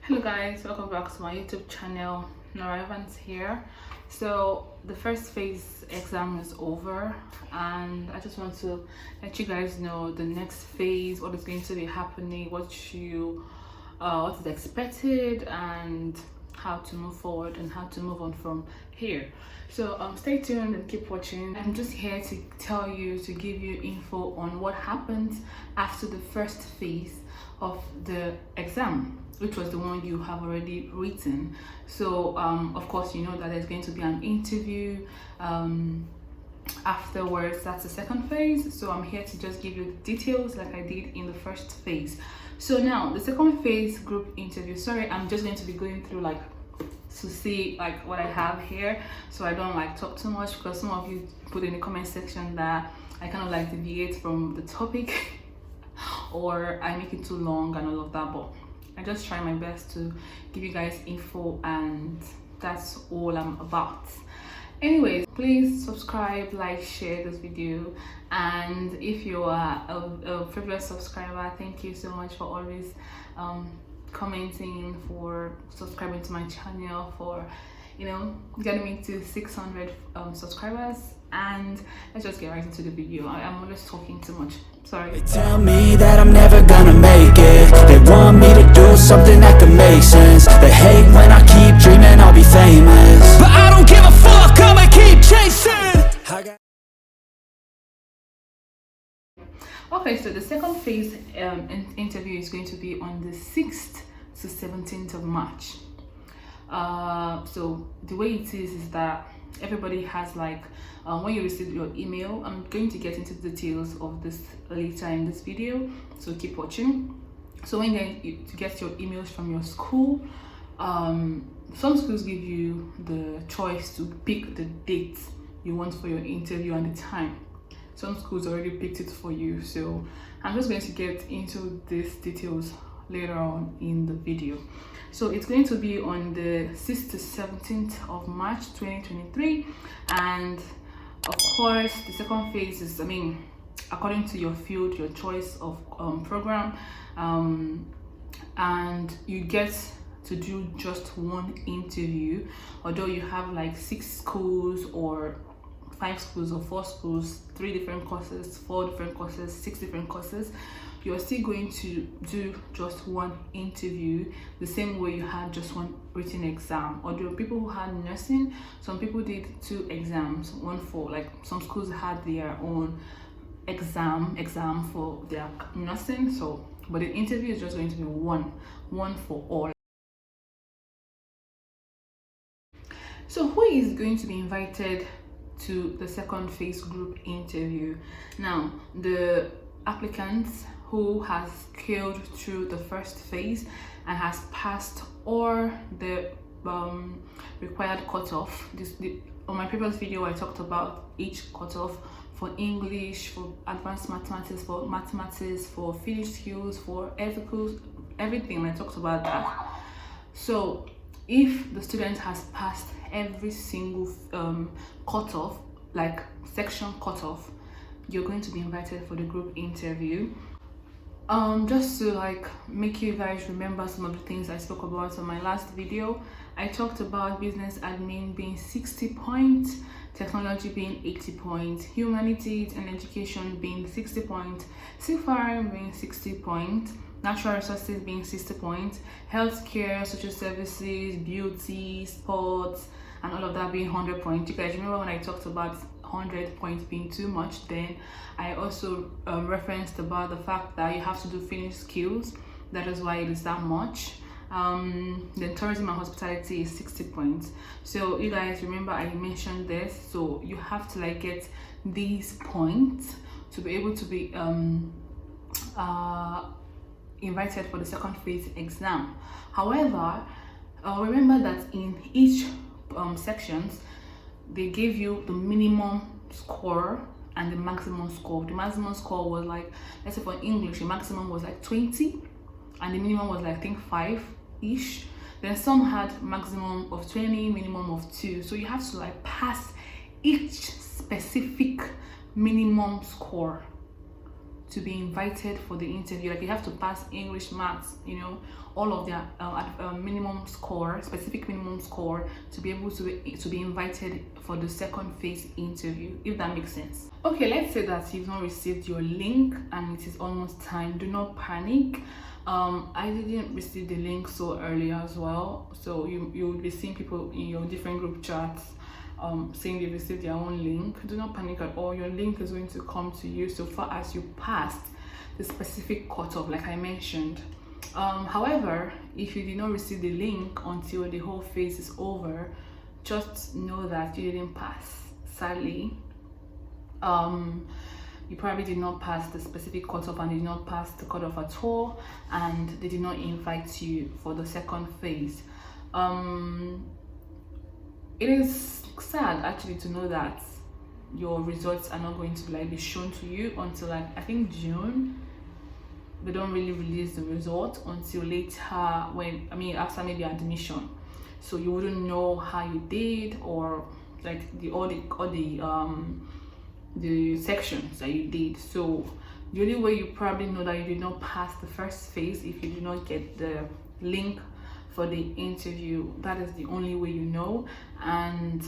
Hello guys, welcome back to my YouTube channel. Nora here. So the first phase exam is over and I just want to let you guys know the next phase, what is going to be happening, what is expected, and how to move forward and how to move on from here. So stay tuned and keep watching. I'm just here to tell you, to give you info on what happens after the first phase of the exam, which was the one you have already written. So of course you know that there's going to be an interview afterwards. That's the second phase. So I'm here to just give you the details like I did in the first phase. So now the second phase, group interview. Sorry, I'm just going to be going through like to see like what I have here, so I don't like talk too much, because some of you put in the comment section that I kind of like deviate from the topic or I make it too long and all of that, but I just try my best to give you guys info, and that's all I'm about. Anyways, please subscribe, like, share this video, and if you are a previous subscriber, thank you so much for always commenting, for subscribing to my channel, for getting me to 600 subscribers. And let's just get right into the video. I'm always talking too much, sorry. They tell me that I'm never gonna make it. They want me to do something that could make sense. They hate when I keep dreaming I'll be famous, but I don't give a fuck, I'ma keep chasing. Okay, so the second phase interview is going to be on the 6th to 17th of March. So the way it is that everybody has like when you receive your email, I'm going to get into the details of this later in this video, so keep watching. So when you get your emails from your school, some schools give you the choice to pick the date you want for your interview and the time. Some schools already picked it for you, so I'm just going to get into these details later on in the video. So it's going to be on the 6th to 17th of March 2023, and of course the second phase is, according to your field, your choice of program, and you get to do just one interview. Although you have like 6 schools or 5 schools or 4 schools, 3 different courses, 4 different courses, 6 different courses, you're still going to do just one interview, the same way you had just one written exam. Although people who had nursing, some people did 2 exams, one for like some schools had their own exam for their nursing, so but the interview is just going to be one for all. So who is going to be invited to the second phase group interview? Now, the applicants who has scaled through the first phase and has passed or the required cutoff. On my previous video I talked about each cutoff for English, for advanced mathematics, for Finnish skills, for ethicals, everything. I talked about that. So if the student has passed every single cutoff, like section cutoff, you're going to be invited for the group interview. Just to like make you guys remember some of the things I spoke about on my last video, I talked about business admin being 60 points, technology being 80 points, humanities and education being 60 points, CFR being 60 points, natural resources being 60 points, healthcare, social services, beauty, sports, and all of that being 100 points. You guys remember when I talked about 100 points being too much? Then I also referenced about the fact that you have to do Finnish skills. That is why it is that much. Then tourism and hospitality is 60 points. So you guys remember I mentioned this, so you have to like get these points to be able to be invited for the second phase exam. However, remember that in each sections they gave you the minimum score and the maximum score. The maximum score was like, let's say for English, the maximum was like 20 and the minimum was like I think 5-ish. Then some had maximum of 20, minimum of 2. So you have to like pass each specific minimum score to be invited for the interview. Like you have to pass English, maths, you know, all of their minimum score, specific minimum score, to be able to be invited for the second phase interview, if that makes sense. Okay, let's say that you've not received your link and it is almost time. Do not panic. I didn't receive the link so early as well, so you will be seeing people in your different group chats saying they received their own link. Do not panic at all. Your link is going to come to you so far as you passed the specific cutoff, like I mentioned. However, if you did not receive the link until the whole phase is over, just know that you didn't pass, sadly. You probably did not pass the specific cutoff and did not pass the cutoff at all, and they did not invite you for the second phase. It is sad actually to know that your results are not going to be shown to you until like I think June. They don't really release the result until later, when after maybe admission, so you wouldn't know how you did, or like all the sections that you did. So the only way you probably know that you did not pass the first phase, if you did not get the link for the interview, that is the only way you know. And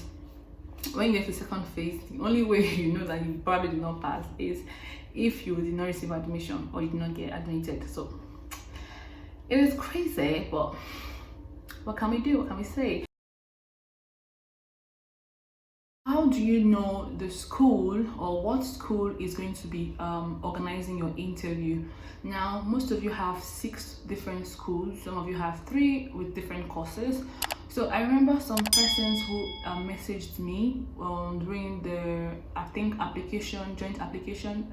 when you get to the second phase, the only way you know that you probably did not pass is if you did not receive admission or you did not get admitted. So it is crazy, but what can we do? What can we say? How do you know the school or what school is going to be organizing your interview? Now, most of you have 6 different schools. Some of you have 3 with different courses. So I remember some persons who messaged me during the joint application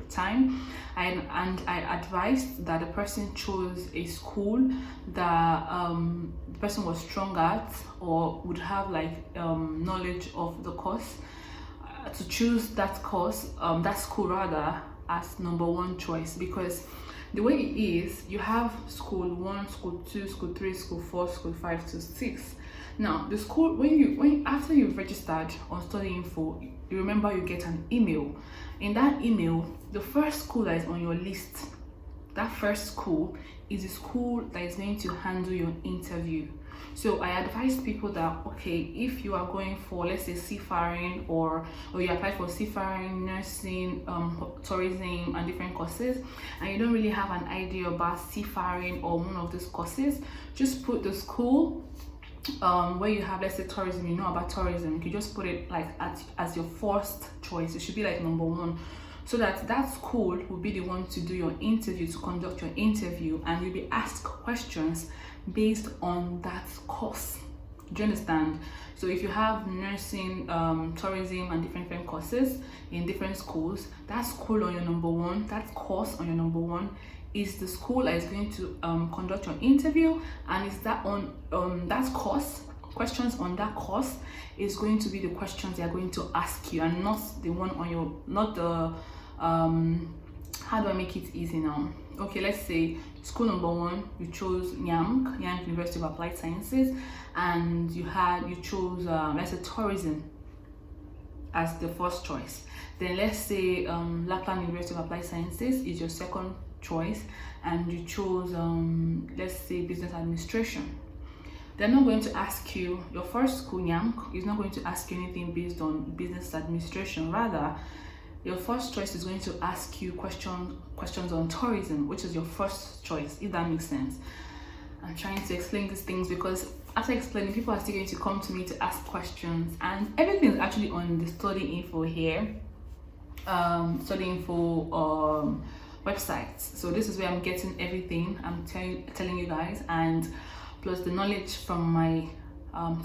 time, and I advised that the person chose a school that the person was strong at or would have knowledge of the course, to choose that course, that school rather, as number 1 choice. Because the way it is, you have school 1, school 2, school 3, school 4, school 5 to 6. Now the school, after you've registered on study info, you remember you get an email. In that email, the first school that is on your list, that first school is the school that is going to handle your interview. So I advise people that, okay, if you are going for, let's say, seafaring, or you apply for seafaring, nursing, tourism and different courses, and you don't really have an idea about seafaring or one of these courses, just put the school where you have, let's say, tourism. You know about tourism, you just put it as your first choice. It should be like number 1, so that school will be the one to do your interview, to conduct your interview, and you'll be asked questions based on that course. Do you understand? So if you have nursing, tourism and different courses in different schools, that school on your number 1, that course on your number 1 is the school that is going to conduct your interview, and is that on that course, questions on that course is going to be the questions they are going to ask you, and not the one on your, not the how do I make it easy now? Okay, let's say school number 1, you chose YAMC, University of Applied Sciences, and you chose let's say tourism as the first choice. Then let's say Lapland University of Applied Sciences is your second choice, and you chose let's say business administration. They're not going to ask you, your first school, YAMC, is not going to ask you anything based on business administration. Rather, your first choice is going to ask you questions on tourism, which is your first choice, if that makes sense. I'm trying to explain these things because after explaining, people are still going to come to me to ask questions, and everything is actually on the study info here, study info websites. So this is where I'm getting everything I'm telling you guys, and plus the knowledge from my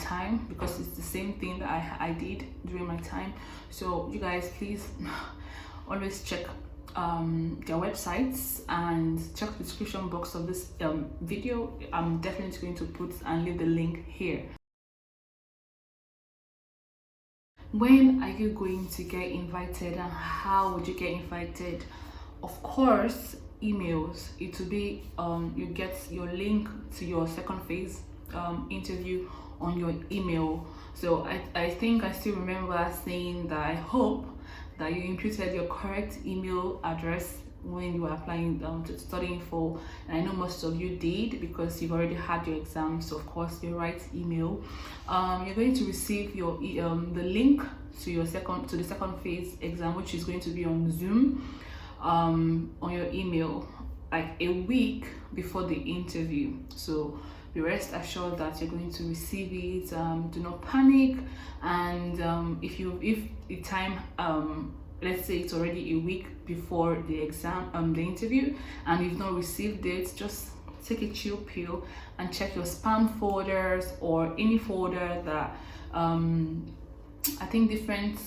time, because it's the same thing that I did during my time. So you guys, please always check their websites and check the description box of this video. I'm definitely going to put and leave the link here. When are you going to get invited, and how would you get invited? Of course, emails. It will be you get your link to your second phase interview on your email. So I think I still remember saying that I hope that you inputted your correct email address when you were applying to studying for, and I know most of you did because you've already had your exams. So of course your right email, you're going to receive your the link to the second phase exam, which is going to be on Zoom, on your email like a week before the interview. So be rest assured that you're going to receive it. Do not panic, and if the time, let's say it's already a week before the exam, the interview, and you've not received it, just take a chill pill and check your spam folders or any folder that I think different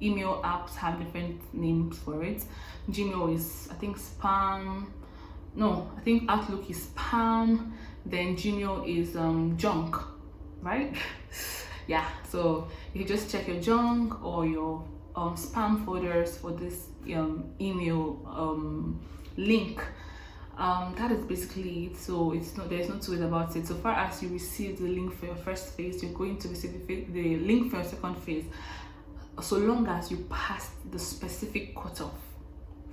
email apps have different names for it. Gmail is, I think, spam. No, I think Outlook is spam. Then Gmail is junk, right? Yeah. So you just check your junk or your spam folders for this email link. That is basically it. So there's no two ways about it. So far as you receive the link for your first phase, you're going to receive the link for your second phase, so long as you pass the specific cutoff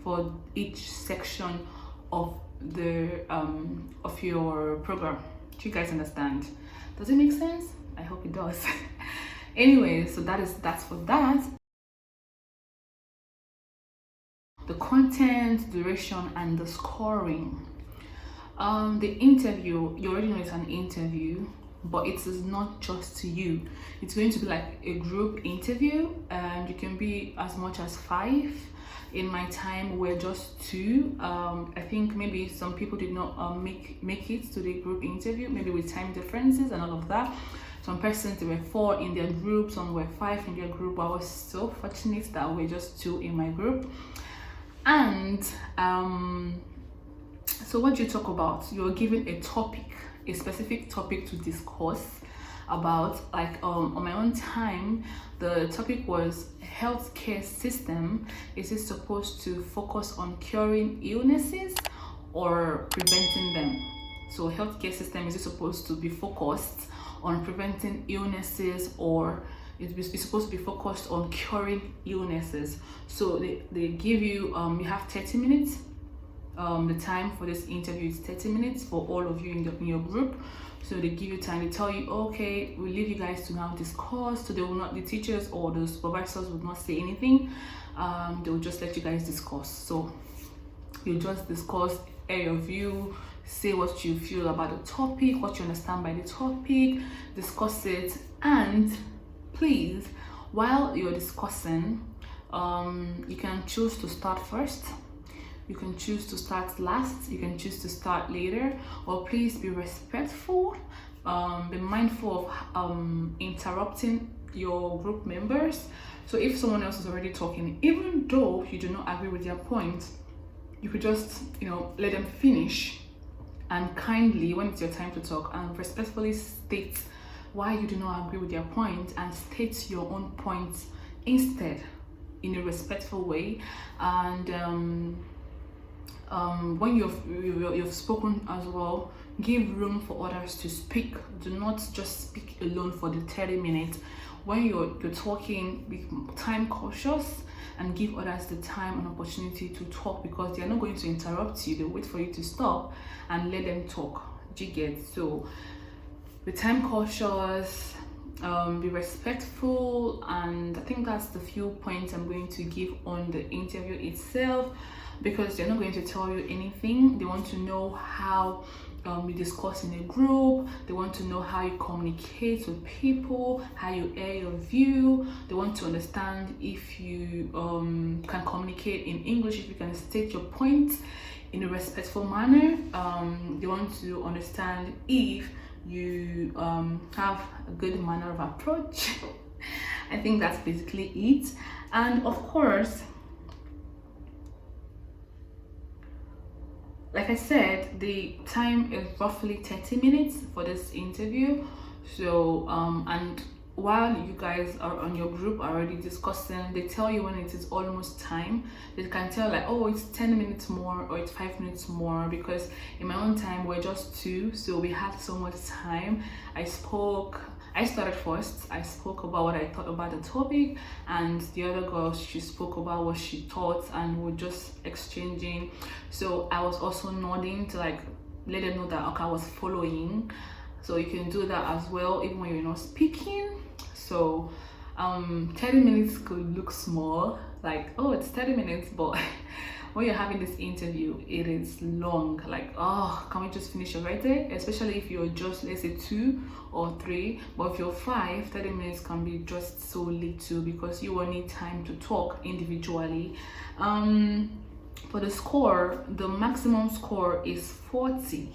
for each section of the of your program. Do you guys understand? Does it make sense? I hope it does. Anyway, so that's for that. The content, duration, and the scoring. The interview, you already know it's an interview, but it is not just to you. It's going to be like a group interview, and you can be as much as 5. In my time, we're just 2. I think maybe some people did not make it to the group interview, maybe with time differences and all of that. Some persons, there were 4 in their group, some were 5 in their group. I was so fortunate that we're just 2 in my group. And so what do you talk about? You're given a topic, a specific topic to discuss about. Like on my own time, the topic was healthcare system. Is it supposed to focus on curing illnesses or preventing them? So healthcare system, is it supposed to be focused on preventing illnesses, or it's supposed to be focused on curing illnesses? So they give you you have 30 minutes. The time for this interview is 30 minutes for all of you in your group. So they give you time. They tell you, okay, we'll leave you guys to now discuss. So they will not, the teachers or the supervisors would not say anything. They will just let you guys discuss. So you just discuss, air your view, say what you feel about the topic, what you understand by the topic, discuss it. And please, while you're discussing, you can choose to start first, you can choose to start last, you can choose to start later, or please be respectful. Be mindful of interrupting your group members. So if someone else is already talking, even though you do not agree with their point, you could just let them finish, and kindly, when it's your time to talk, and respectfully state why you do not agree with their point, and state your own point instead in a respectful way. And when you've spoken as well, give room for others to speak. Do not just speak alone for the 30 minutes. When you're talking, be time cautious and give others the time and opportunity to talk, because they're not going to interrupt you. They'll wait for you to stop and let them talk. Do you get? So be time cautious, be respectful, and I think that's the few points I'm going to give on the interview itself, because they're not going to tell you anything. They want to know how you discuss in a group. They want to know how you communicate with people, how you air your view. They want to understand if you can communicate in English, if you can state your points in a respectful manner. They want to understand if you have a good manner of approach. I think that's basically it. And of course, like I said, the time is roughly 30 minutes for this interview. So and while you guys are on your group already discussing, they tell you when it is almost time. They can tell like, oh, it's 10 minutes more or it's 5 minutes more, because in my own time we're just 2, so we had so much time. I spoke, I started first. I spoke about what I thought about the topic, and the other girl, she spoke about what she thought, and we're just exchanging. So I was also nodding to like let them know that okay, I was following. So you can do that as well even when you're not speaking. So 30 minutes could look small, like oh, it's 30 minutes, but when you're having this interview, it is long. Like, oh, can we just finish it right there? Especially if you're just, let's say 2 or 3, but if you're 5, 30 minutes can be just so little because you will need time to talk individually. For the score, the maximum score is 40.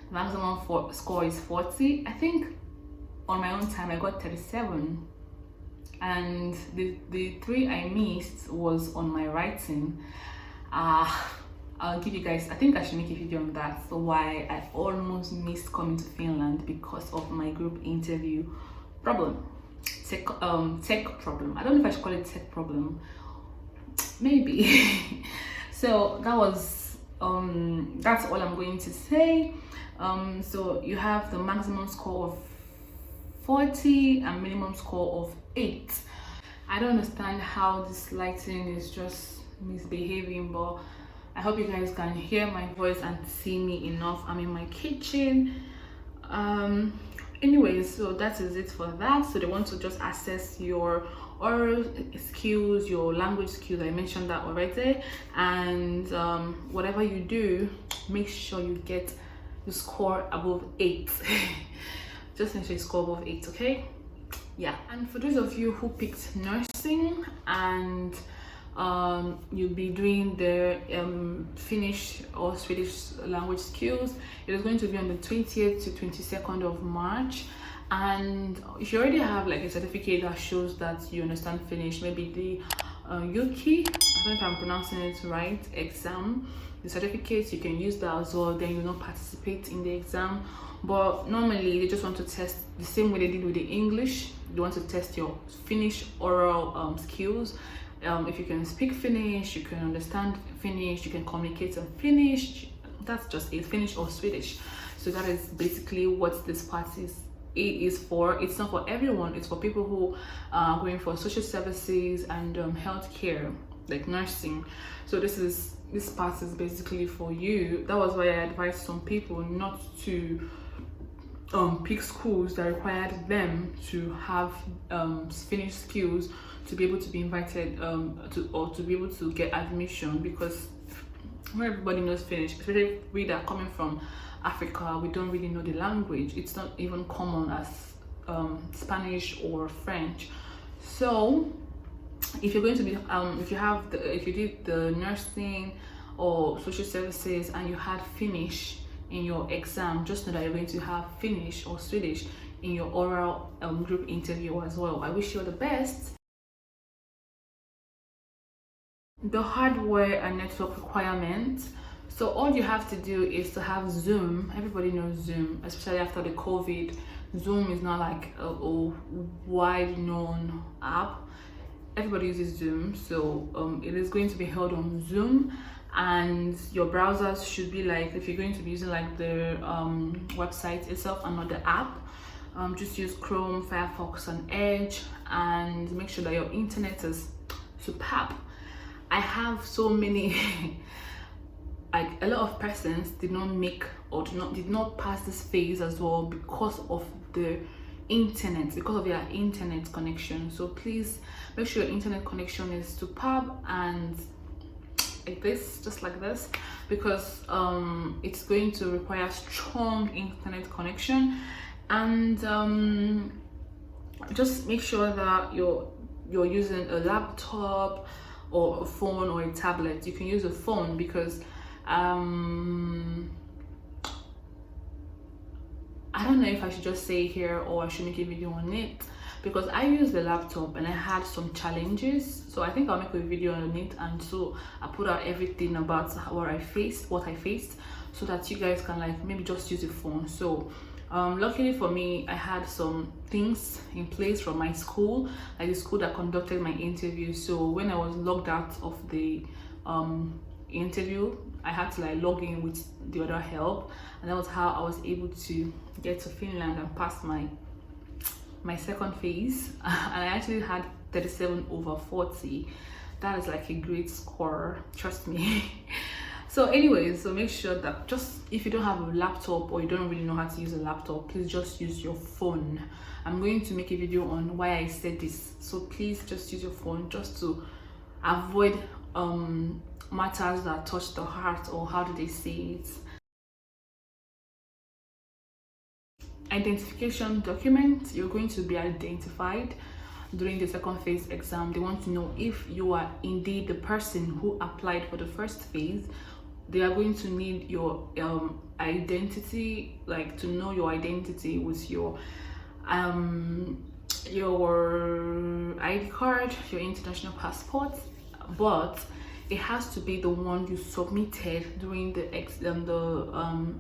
The maximum score is 40. I think on my own time I got 37, and the 3 I missed was on my writing. I'll give you guys, I think I should make a video on that, so why I almost missed coming to Finland because of my group interview problem, tech problem. I don't know if I should call it tech problem, maybe. So that was that's all I'm going to say. So you have the maximum score of 40 and minimum score of 8. I don't understand how this lighting is just misbehaving, but I hope you guys can hear my voice and see me enough. I'm in my kitchen. Anyways, so that is it for that. So they want to just assess your oral skills, your language skills. I mentioned that already, and whatever you do, make sure you get the score above 8. Just make sure you score above 8, okay? Yeah. And for those of you who picked nursing and you'll be doing the Finnish or Swedish language skills, it is going to be on the 20th to 22nd of March. And if you already have like a certificate that shows that you understand Finnish, maybe the Yuki, I don't know if I'm pronouncing it right, exam, the certificates, you can use that as well. Then you don't participate in the exam, but normally they just want to test the same way they did with the English. They want to test your Finnish oral skills. If you can speak Finnish, you can understand Finnish, you can communicate in Finnish. That's just it, Finnish or Swedish. So that is basically what this part is for. It's not for everyone. It's for people who are going for social services and healthcare, like nursing. So this part is basically for you. That was why I advised some people not to pick schools that required them to have Finnish skills to be able to be invited to be able to get admission, because not everybody knows Finnish, especially we that are coming from Africa. We don't really know the language. It's not even common as Spanish or French. So if you're going to be if you did the nursing or social services and you had Finnish in your exam, just know that you're going to have Finnish or Swedish in your oral group interview as well. I wish you all the best. The hardware and network requirements. So all you have to do is to have Zoom. Everybody knows Zoom, especially after the COVID. Zoom is not like a wide known app. Everybody uses Zoom, so it is going to be held on Zoom, and your browsers should be like, if you're going to be using like the website itself and not the app, just use Chrome, Firefox and Edge, and make sure that your internet is superb. I have so many like a lot of persons did not make or did not pass this phase as well because of the internet, because of their internet connection. So please make sure your internet connection is superb and like this, just like this, because it's going to require strong internet connection. And just make sure that you're using a laptop or a phone or a tablet. You can use a phone because I don't know if I should just say here or I should make a video on it, because I used the laptop and I had some challenges. So I think I'll make a video on it, and so I put out everything about what I faced, so that you guys can like maybe just use a phone. So luckily for me, I had some things in place from my school, like the school that conducted my interview. So when I was logged out of the interview, I had to like log in with the other help, and that was how I was able to get to Finland and pass my my second phase and I actually had 37/40. That is like a great score, trust me. So anyways, so make sure that just if you don't have a laptop or you don't really know how to use a laptop, please just use your phone. I'm going to make a video on why I said this, so please just use your phone just to avoid matters that touch the heart, or how do they say it, identification document. You're going to be identified during the second phase exam. They want to know if you are indeed the person who applied for the first phase. They are going to need your identity, like to know your identity with your ID card, your international passport, but it has to be the one you submitted during the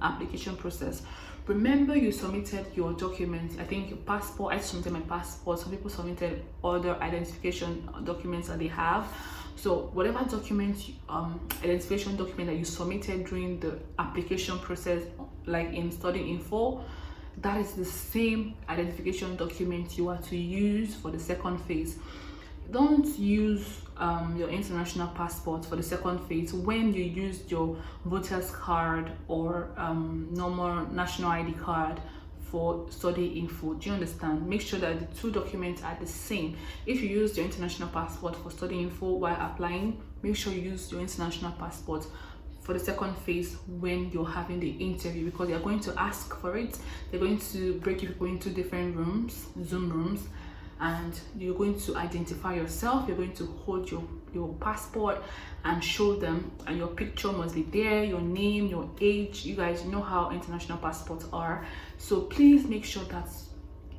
application process. Remember, you submitted your documents. I think your passport, I submitted my passport. Some people submitted other identification documents that they have. So whatever document, identification document that you submitted during the application process, like in study info, that is the same identification document you are to use for the second phase. Don't use your international passport for the second phase when you used your voter's card or normal national ID card for study info. Do you understand? Make sure that the two documents are the same. If you use your international passport for study info while applying, make sure you use your international passport for the second phase when you're having the interview, because they're going to ask for it. They're going to break you people into different rooms, Zoom rooms, and you're going to identify yourself. You're going to hold your passport and show them, and your picture must be there, your name, your age. You guys know how international passports are, so please make sure that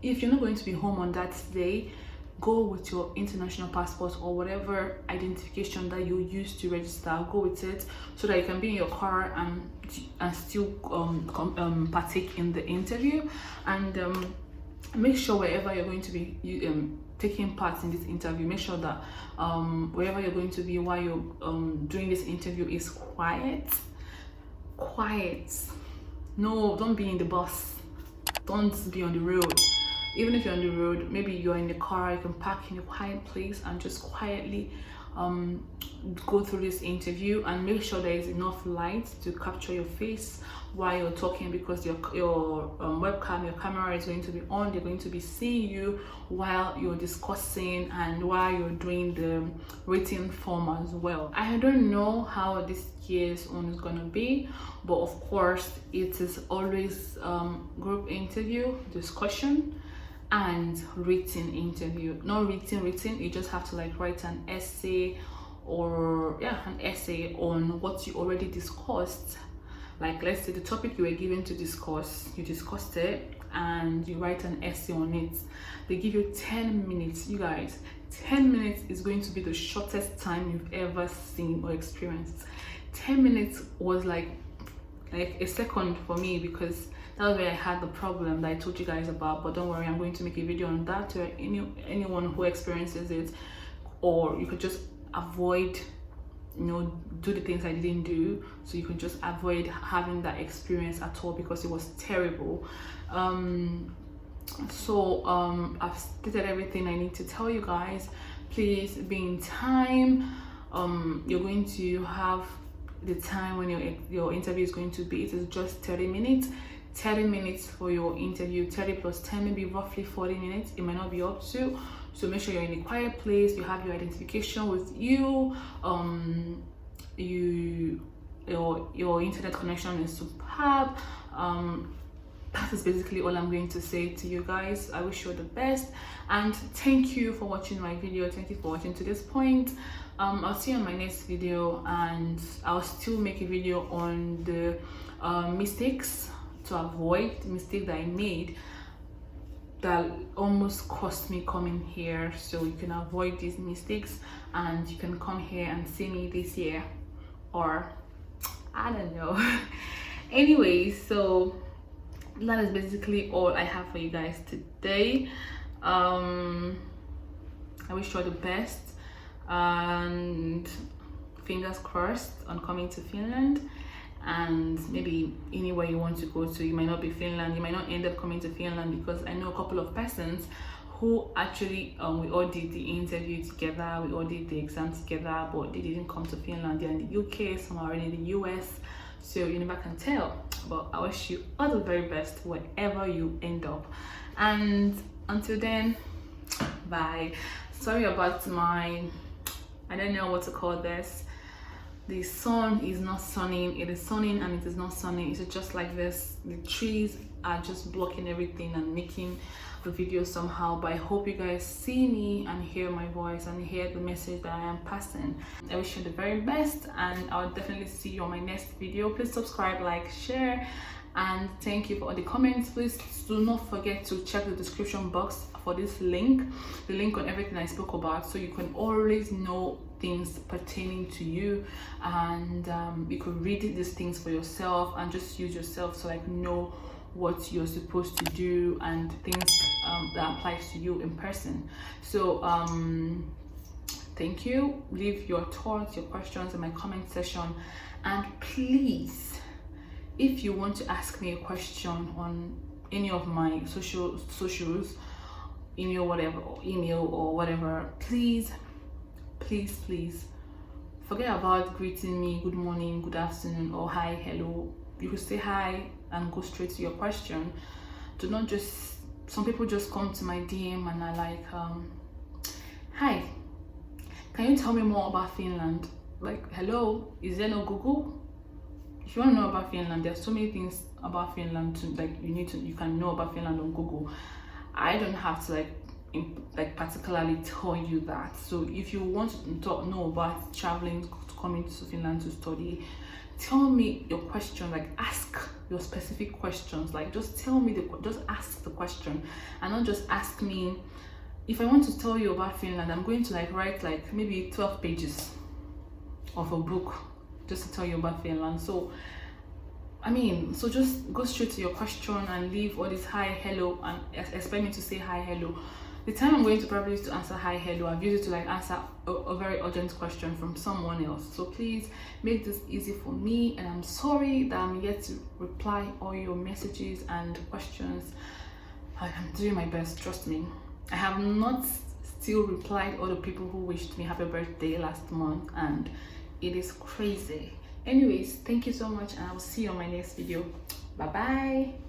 if you're not going to be home on that day, go with your international passport or whatever identification that you use to register. Go with it so that you can be in your car and still partake in the interview. And make sure wherever you're going to be taking part in this interview, make sure that wherever you're going to be while you're doing this interview is quiet. No, don't be in the bus, don't be on the road. Even if you're on the road, maybe you're in the car, you can park in a quiet place and just quietly go through this interview, and make sure there is enough light to capture your face while you're talking, because your webcam, your camera is going to be on. They're going to be seeing you while you're discussing and while you're doing the written form as well. I don't know how this year's one is gonna be, but of course it is always group interview, discussion, and written interview. Not written, you just have to like write an essay, or an essay on what you already discussed. Like, let's say the topic you were given to discuss, you discussed it and you write an essay on it. They give you 10 minutes. You guys, 10 minutes is going to be the shortest time you've ever seen or experienced. 10 minutes was like a second for me, because that was where I had the problem that I told you guys about. But don't worry, I'm going to make a video on that to anyone who experiences it, or you could just avoid, do the things I didn't do, so you could just avoid having that experience at all, because it was terrible. I've stated everything I need to tell you guys. Please be in time. You're going to have the time when your interview is going to be. It is just 30 minutes. 30 minutes for your interview. 30 plus 10, maybe roughly 40 minutes. It might not be up to. So make sure you're in a quiet place. You have your identification with you. Your internet connection is superb. That is basically all I'm going to say to you guys. I wish you all the best, and thank you for watching my video. Thank you for watching to this point. I'll see you on my next video, and I'll still make a video on the mistakes to avoid, the mistake that I made that almost cost me coming here. So you can avoid these mistakes and you can come here and see me this year, or I don't know. Anyways, so that is basically all I have for you guys today. I wish you all the best, and fingers crossed on coming to Finland. and maybe anywhere you want to go to. You might not be Finland, you might not end up coming to Finland, because I know a couple of persons who actually we all did the interview together, we all did the exam together, but they didn't come to Finland. They're in the UK, some are already in the US, so you never can tell. But I wish you all the very best wherever you end up, and until then, bye. Sorry about my, I don't know what to call this. The sun is not sunning, it is sunning and it is not sunning. It's just like this. The trees are just blocking everything and making the video somehow, but I hope you guys see me and hear my voice and hear the message that I am passing. I wish you the very best, and I'll definitely see you on my next video. Please subscribe, like, share, and thank you for all the comments. Please do not forget to check the description box for this link, the link on everything I spoke about, so you can always know things pertaining to you, and you could read these things for yourself and just use yourself, so like know what you're supposed to do and things that applies to you in person. So thank you. Leave your thoughts, your questions in my comment section, and please, if you want to ask me a question on any of my socials, email or whatever, please forget about greeting me good morning, good afternoon, or hi, hello. You could say hi and go straight to your question. Do not just, some people just come to my DM and are like, hi, can you tell me more about Finland? Like, hello, is there no Google? If you want to know about Finland, there's so many things about Finland to, like, you can know about Finland on Google. I don't have to like particularly tell you that. So if you want to know about traveling, coming to Finland to study, tell me your question, like ask your specific questions, like just tell me just ask the question, and not just ask me. If I want to tell you about Finland, I'm going to like write like maybe 12 pages of a book just to tell you about Finland. So I mean, so just go straight to your question and leave all this hi, hello, and expect me to say hi, hello. The time I'm going to probably use to answer hi, hello, I've used it to like answer a very urgent question from someone else. So please make this easy for me, and I'm sorry that I'm yet to reply all your messages and questions. I'm doing my best, trust me. I have not still replied all the people who wished me happy birthday last month, and it is crazy. Anyways, thank you so much, and I will see you on my next video. Bye bye.